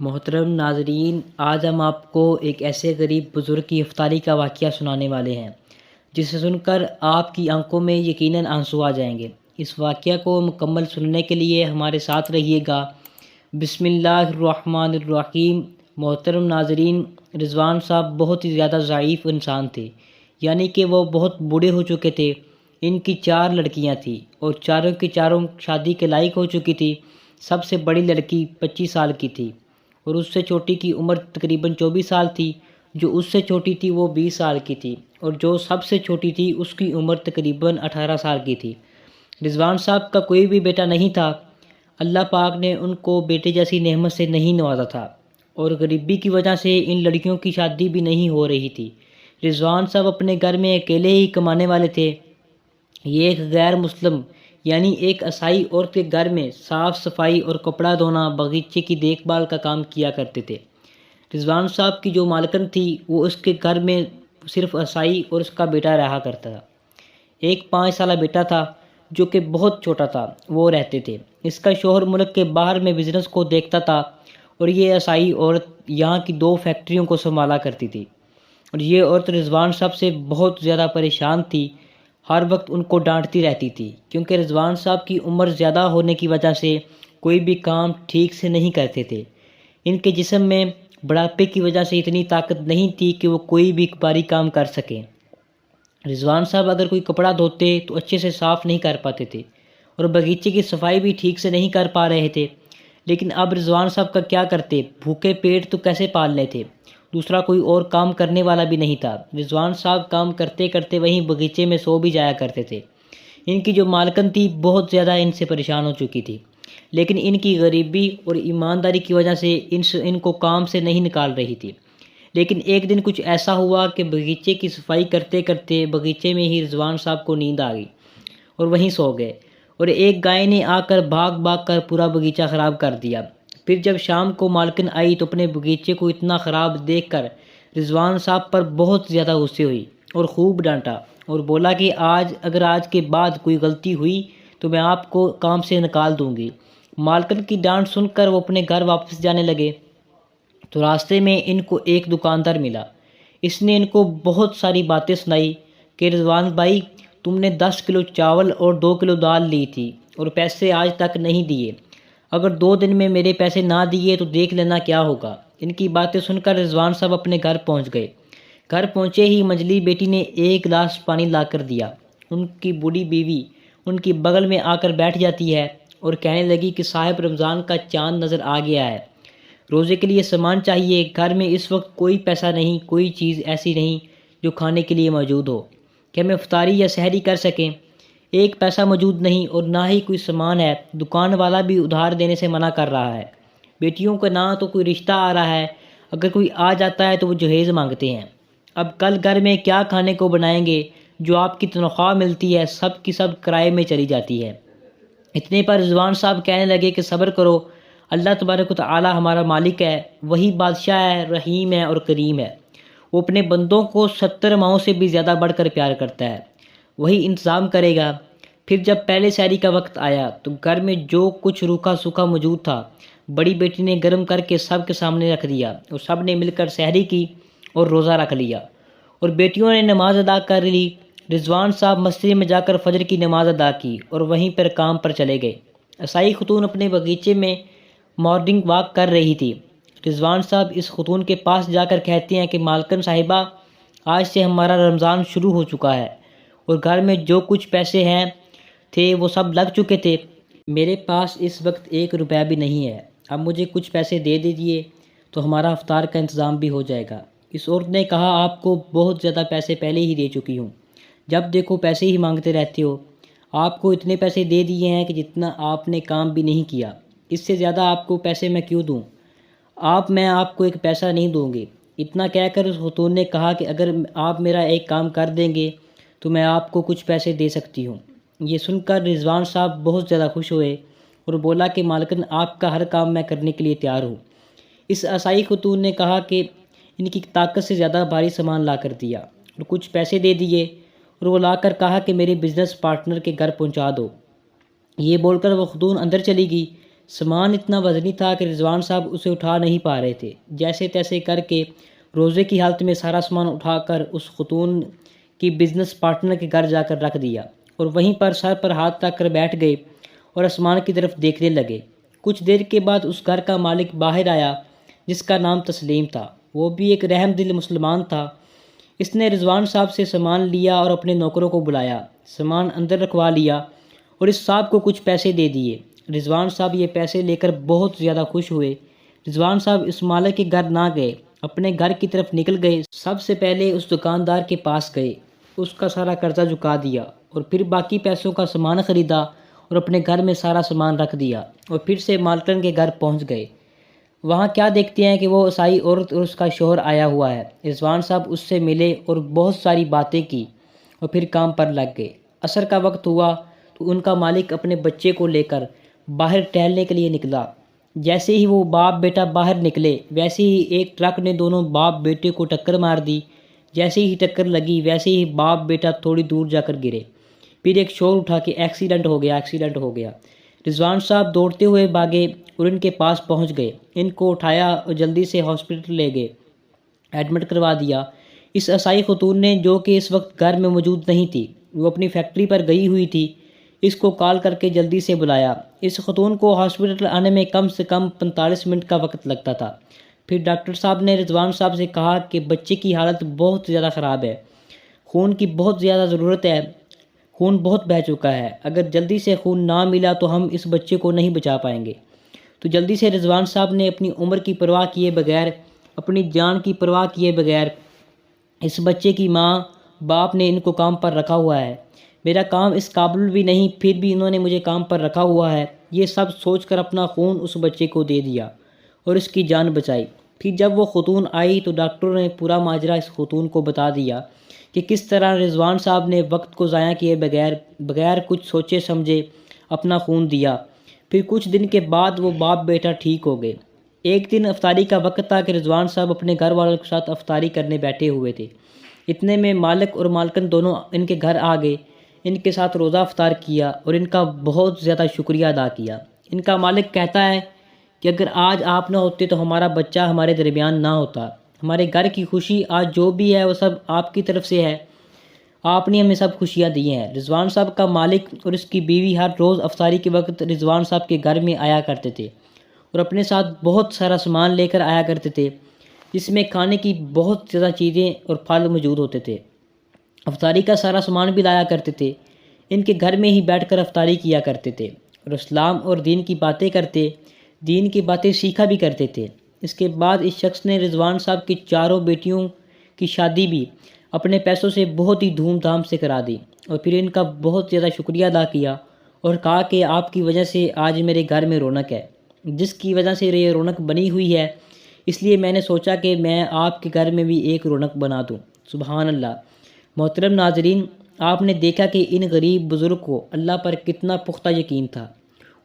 محترم ناظرین، آج ہم آپ کو ایک ایسے غریب بزرگ کی افطاری کا واقعہ سنانے والے ہیں جسے سن کر آپ کی آنکھوں میں یقیناً آنسو آ جائیں گے۔ اس واقعہ کو مکمل سننے کے لیے ہمارے ساتھ رہیے گا۔ بسم اللہ الرحمن الرحیم۔ محترم ناظرین، رضوان صاحب بہت ہی زیادہ ضعیف انسان تھے، یعنی کہ وہ بہت بوڑھے ہو چکے تھے۔ ان کی 4 لڑکیاں تھیں اور چاروں کی چاروں شادی کے لائق ہو چکی تھی۔ سب سے بڑی لڑکی 25 سال کی تھی اور اس سے چھوٹی کی عمر تقریباً 24 سال تھی۔ جو اس سے چھوٹی تھی وہ 20 سال کی تھی اور جو سب سے چھوٹی تھی اس کی عمر تقریباً 18 سال کی تھی۔ رضوان صاحب کا کوئی بھی بیٹا نہیں تھا۔ اللہ پاک نے ان کو بیٹے جیسی نعمت سے نہیں نوازا تھا اور غریبی کی وجہ سے ان لڑکیوں کی شادی بھی نہیں ہو رہی تھی۔ رضوان صاحب اپنے گھر میں اکیلے ہی کمانے والے تھے۔ یہ ایک غیر مسلم یعنی ایک عیسائی عورت کے گھر میں صاف صفائی اور کپڑا دھونا، باغیچے کی دیکھ بھال کا کام کیا کرتے تھے۔ رضوان صاحب کی جو مالکن تھی وہ اس کے گھر میں صرف عیسائی اور اس کا بیٹا رہا کرتا تھا۔ ایک 5 سالہ بیٹا تھا جو کہ بہت چھوٹا تھا، وہ رہتے تھے۔ اس کا شوہر ملک کے باہر میں بزنس کو دیکھتا تھا اور یہ عیسائی عورت یہاں کی 2 فیکٹریوں کو سنبھالا کرتی تھی اور یہ عورت رضوان صاحب سے بہت زیادہ پریشان تھی۔ ہر وقت ان کو ڈانٹتی رہتی تھی کیونکہ رضوان صاحب کی عمر زیادہ ہونے کی وجہ سے کوئی بھی کام ٹھیک سے نہیں کرتے تھے۔ ان کے جسم میں بڑھاپے کی وجہ سے اتنی طاقت نہیں تھی کہ وہ کوئی بھی بھاری کام کر سکیں۔ رضوان صاحب اگر کوئی کپڑا دھوتے تو اچھے سے صاف نہیں کر پاتے تھے اور باغیچے کی صفائی بھی ٹھیک سے نہیں کر پا رہے تھے۔ لیکن اب رضوان صاحب کا کیا کرتے؟ بھوکے پیٹ تو کیسے پالنے تھے؟ دوسرا کوئی اور کام کرنے والا بھی نہیں تھا۔ رضوان صاحب کام کرتے کرتے وہیں باغیچے میں سو بھی جایا کرتے تھے۔ ان کی جو مالکن تھی بہت زیادہ ان سے پریشان ہو چکی تھی، لیکن ان کی غریبی اور ایمانداری کی وجہ سے ان کو کام سے نہیں نکال رہی تھی۔ لیکن ایک دن کچھ ایسا ہوا کہ باغیچے کی صفائی کرتے کرتے باغیچے میں ہی رضوان صاحب کو نیند آ گئی اور وہیں سو گئے اور ایک گائے نے آ کر بھاگ بھاگ کر پورا باغیچہ خراب کر دیا۔ پھر جب شام کو مالکن آئی تو اپنے باغیچے کو اتنا خراب دیکھ کر رضوان صاحب پر بہت زیادہ غصے ہوئی اور خوب ڈانٹا اور بولا کہ آج کے بعد کوئی غلطی ہوئی تو میں آپ کو کام سے نکال دوں گی۔ مالکن کی ڈانٹ سن کر وہ اپنے گھر واپس جانے لگے تو راستے میں ان کو ایک دکاندار ملا۔ اس نے ان کو بہت ساری باتیں سنائی کہ رضوان بھائی، تم نے 10 کلو چاول اور 2 کلو دال لی تھی اور پیسے آج تک نہیں دیے۔ اگر 2 دن میں میرے پیسے نہ دیے تو دیکھ لینا کیا ہوگا۔ ان کی باتیں سن کر رضوان صاحب اپنے گھر پہنچ گئے۔ گھر پہنچے ہی منجلی بیٹی نے ایک گلاس پانی لا کر دیا۔ ان کی بوڑھی بیوی ان کی بغل میں آ کر بیٹھ جاتی ہے اور کہنے لگی کہ صاحب، رمضان کا چاند نظر آ گیا ہے، روزے کے لیے سامان چاہیے۔ گھر میں اس وقت کوئی پیسہ نہیں، کوئی چیز ایسی نہیں جو کھانے کے لیے موجود ہو کہ ہم افطاری یا سحری کر سکیں۔ ایک پیسہ موجود نہیں اور نہ ہی کوئی سامان ہے۔ دکان والا بھی ادھار دینے سے منع کر رہا ہے۔ بیٹیوں کا نہ تو کوئی رشتہ آ رہا ہے، اگر کوئی آ جاتا ہے تو وہ جہیز مانگتے ہیں۔ اب کل گھر میں کیا کھانے کو بنائیں گے؟ جو آپ کی تنخواہ ملتی ہے سب کی سب کرائے میں چلی جاتی ہے۔ اتنے پر رضوان صاحب کہنے لگے کہ صبر کرو، اللہ تبارک و تعالی ہمارا مالک ہے، وہی بادشاہ ہے، رحیم ہے اور کریم ہے۔ وہ اپنے بندوں کو 70 ماہوں سے بھی زیادہ بڑھ کر پیار کرتا ہے، وہی انتظام کرے گا۔ پھر جب پہلے سحری کا وقت آیا تو گھر میں جو کچھ روکھا سوکھا موجود تھا بڑی بیٹی نے گرم کر کے سب کے سامنے رکھ دیا اور سب نے مل کر سحری کی اور روزہ رکھ لیا اور بیٹیوں نے نماز ادا کر لی۔ رضوان صاحب مسجد میں جا کر فجر کی نماز ادا کی اور وہیں پر کام پر چلے گئے۔ عیسائی خاتون اپنے باغیچے میں مارننگ واک کر رہی تھی۔ رضوان صاحب اس خاتون کے پاس جا کر کہتے ہیں کہ مالکن صاحبہ، آج سے ہمارا رمضان شروع ہو چکا ہے اور گھر میں جو کچھ پیسے ہیں تھے وہ سب لگ چکے تھے۔ میرے پاس اس وقت 1 روپیہ بھی نہیں ہے۔ اب مجھے کچھ پیسے دے دیجئے تو ہمارا افطار کا انتظام بھی ہو جائے گا۔ اس عورت نے کہا، آپ کو بہت زیادہ پیسے پہلے ہی دے چکی ہوں، جب دیکھو پیسے ہی مانگتے رہتے ہو۔ آپ کو اتنے پیسے دے دیے ہیں کہ جتنا آپ نے کام بھی نہیں کیا، اس سے زیادہ آپ کو پیسے میں کیوں دوں؟ میں آپ کو ایک پیسہ نہیں دوں گی۔ اتنا کہہ کر اس خاتون نے کہا کہ اگر آپ میرا ایک کام کر دیں گے تو میں آپ کو کچھ پیسے دے سکتی ہوں۔ یہ سن کر رضوان صاحب بہت زیادہ خوش ہوئے اور بولا کہ مالکن، آپ کا ہر کام میں کرنے کے لیے تیار ہوں۔ اس عیسائی خاتون نے کہا کہ ان کی طاقت سے زیادہ بھاری سامان لا کر دیا اور کچھ پیسے دے دیے اور وہ لا کر کہا کہ میرے بزنس پارٹنر کے گھر پہنچا دو۔ یہ بول کر وہ خاتون اندر چلی گئی۔ سامان اتنا وزنی تھا کہ رضوان صاحب اسے اٹھا نہیں پا رہے تھے۔ جیسے تیسے کر کے روزے کی حالت میں سارا سامان اٹھا کر اس خاتون کی بزنس پارٹنر کے گھر جا کر رکھ دیا اور وہیں پر سر پر ہاتھ رکھ کر بیٹھ گئے اور آسمان کی طرف دیکھنے لگے۔ کچھ دیر کے بعد اس گھر کا مالک باہر آیا جس کا نام تسلیم تھا۔ وہ بھی ایک رحم دل مسلمان تھا۔ اس نے رضوان صاحب سے سامان لیا اور اپنے نوکروں کو بلایا، سامان اندر رکھوا لیا اور اس صاحب کو کچھ پیسے دے دیے۔ رضوان صاحب یہ پیسے لے کر بہت زیادہ خوش ہوئے۔ رضوان صاحب اس مالک کے گھر نہ گئے، اپنے گھر کی طرف نکل گئے۔ سب سے پہلے اس دکاندار کے پاس گئے، اس کا سارا قرضہ چکا دیا اور پھر باقی پیسوں کا سامان خریدا اور اپنے گھر میں سارا سامان رکھ دیا اور پھر سے مالکن کے گھر پہنچ گئے۔ وہاں کیا دیکھتے ہیں کہ وہ عیسائی عورت اور اس کا شوہر آیا ہوا ہے۔ رضوان صاحب اس سے ملے اور بہت ساری باتیں کی اور پھر کام پر لگ گئے۔ عصر کا وقت ہوا تو ان کا مالک اپنے بچے کو لے کر باہر ٹہلنے کے لیے نکلا۔ جیسے ہی وہ باپ بیٹا باہر نکلے ویسے ہی ایک ٹرک نے دونوں باپ بیٹے کو ٹکر مار دی۔ جیسے ہی ٹکر لگی ویسے ہی باپ بیٹا تھوڑی دور جا کر گرے۔ پھر ایک شور اٹھا کہ ایکسیڈنٹ ہو گیا۔ رضوان صاحب دوڑتے ہوئے بھاگے اور ان کے پاس پہنچ گئے، ان کو اٹھایا اور جلدی سے ہاسپٹل لے گئے، ایڈمٹ کروا دیا۔ اس عیسائی خاتون نے جو کہ اس وقت گھر میں موجود نہیں تھی، وہ اپنی فیکٹری پر گئی ہوئی تھی، اس کو کال کر کے جلدی سے بلایا۔ اس خاتون کو ہاسپٹل آنے میں کم سے کم 45 منٹ کا وقت لگتا تھا۔ پھر ڈاکٹر صاحب نے رضوان صاحب سے کہا کہ بچے کی حالت بہت زیادہ خراب ہے، خون کی بہت زیادہ ضرورت ہے، خون بہت بہہ چکا ہے، اگر جلدی سے خون نہ ملا تو ہم اس بچے کو نہیں بچا پائیں گے۔ تو جلدی سے رضوان صاحب نے اپنی عمر کی پرواہ کیے بغیر، اپنی جان کی پرواہ کیے بغیر، اس بچے کی ماں باپ نے ان کو کام پر رکھا ہوا ہے، میرا کام اس قابل بھی نہیں پھر بھی انہوں نے مجھے کام پر رکھا ہوا ہے، یہ سب سوچ کر اپنا خون اس بچے کو دے دیا اور اس کی جان بچائی۔ پھر جب وہ خاتون آئی تو ڈاکٹروں نے پورا ماجرا اس خاتون کو بتا دیا کہ کس طرح رضوان صاحب نے وقت کو ضائع کیے بغیر کچھ سوچے سمجھے اپنا خون دیا۔ پھر کچھ دن کے بعد وہ باپ بیٹا ٹھیک ہو گئے۔ ایک دن افطاری کا وقت تھا کہ رضوان صاحب اپنے گھر والوں کے ساتھ افطاری کرنے بیٹھے ہوئے تھے۔ اتنے میں مالک اور مالکن دونوں ان کے گھر آ گئے، ان کے ساتھ روزہ افطار کیا اور ان کا بہت زیادہ شکریہ ادا کیا۔ ان کا مالک کہتا ہے کہ اگر آج آپ نہ ہوتے تو ہمارا بچہ ہمارے درمیان نہ ہوتا، ہمارے گھر کی خوشی آج جو بھی ہے وہ سب آپ کی طرف سے ہے، آپ نے ہمیں سب خوشیاں دی ہیں۔ رضوان صاحب کا مالک اور اس کی بیوی ہر روز افطاری کے وقت رضوان صاحب کے گھر میں آیا کرتے تھے اور اپنے ساتھ بہت سارا سامان لے کر آیا کرتے تھے، جس میں کھانے کی بہت زیادہ چیزیں اور پھل موجود ہوتے تھے۔ افطاری کا سارا سامان بھی لایا کرتے تھے، ان کے گھر میں ہی بیٹھ کر افطاری کیا کرتے تھے اور اسلام اور دین کی باتیں کرتے، دین کی باتیں سیکھا بھی کرتے تھے۔ اس کے بعد اس شخص نے رضوان صاحب کی چاروں بیٹیوں کی شادی بھی اپنے پیسوں سے بہت ہی دھوم دھام سے کرا دی اور پھر ان کا بہت زیادہ شکریہ ادا کیا اور کہا کہ آپ کی وجہ سے آج میرے گھر میں رونق ہے، جس کی وجہ سے یہ رونق بنی ہوئی ہے، اس لیے میں نے سوچا کہ میں آپ کے گھر میں بھی ایک رونق بنا دوں۔ سبحان اللہ۔ محترم ناظرین، آپ نے دیکھا کہ ان غریب بزرگ کو اللہ پر کتنا پختہ یقین تھا،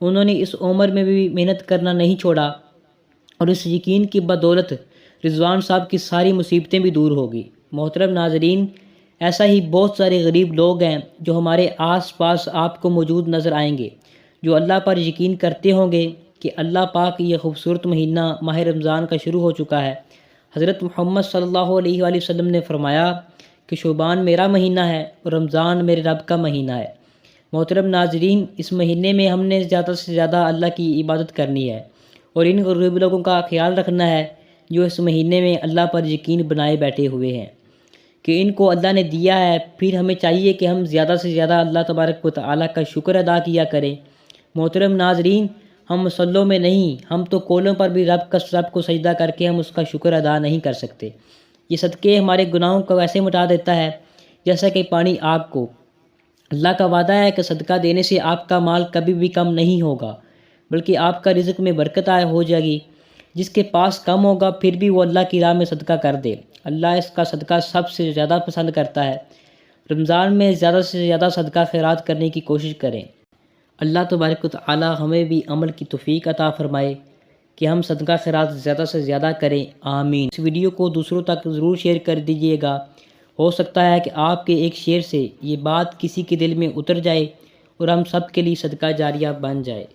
انہوں نے اس عمر میں بھی محنت کرنا نہیں چھوڑا اور اس یقین کی بدولت رضوان صاحب کی ساری مصیبتیں بھی دور ہو گئی۔ محترم ناظرین، ایسا ہی بہت سارے غریب لوگ ہیں جو ہمارے آس پاس آپ کو موجود نظر آئیں گے، جو اللہ پر یقین کرتے ہوں گے کہ اللہ پاک یہ خوبصورت مہینہ ماہ رمضان کا شروع ہو چکا ہے۔ حضرت محمد صلی اللہ علیہ وآلہ وسلم نے فرمایا کہ شعبان میرا مہینہ ہے اور رمضان میرے رب کا مہینہ ہے۔ محترم ناظرین، اس مہینے میں ہم نے زیادہ سے زیادہ اللہ کی عبادت کرنی ہے اور ان غریب لوگوں کا خیال رکھنا ہے جو اس مہینے میں اللہ پر یقین بنائے بیٹھے ہوئے ہیں کہ ان کو اللہ نے دیا ہے۔ پھر ہمیں چاہیے کہ ہم زیادہ سے زیادہ اللہ تبارک و تعالیٰ کا شکر ادا کیا کریں۔ محترم ناظرین، ہم مسلوں میں نہیں، ہم تو کولوں پر بھی رب کو سجدہ کر کے ہم اس کا شکر ادا نہیں کر سکتے۔ یہ صدقے ہمارے گناہوں کو ایسے مٹا دیتا ہے جیسا کہ پانی آگ کو۔ اللہ کا وعدہ ہے کہ صدقہ دینے سے آپ کا مال کبھی بھی کم نہیں ہوگا، بلکہ آپ کا رزق میں برکت ہو جائے گی۔ جس کے پاس کم ہوگا پھر بھی وہ اللہ کی راہ میں صدقہ کر دے، اللہ اس کا صدقہ سب سے زیادہ پسند کرتا ہے۔ رمضان میں زیادہ سے زیادہ صدقہ خیرات کرنے کی کوشش کریں۔ اللہ تبارک و تعالی ہمیں بھی عمل کی توفیق عطا فرمائے کہ ہم صدقہ خیرات زیادہ سے زیادہ کریں، آمین۔ اس ویڈیو کو دوسروں تک ضرور شیئر کر دیجیے گا، ہو سکتا ہے کہ آپ کے ایک شیئر سے یہ بات کسی کے دل میں اتر جائے اور ہم سب کے لیے صدقہ جاریہ بن جائے۔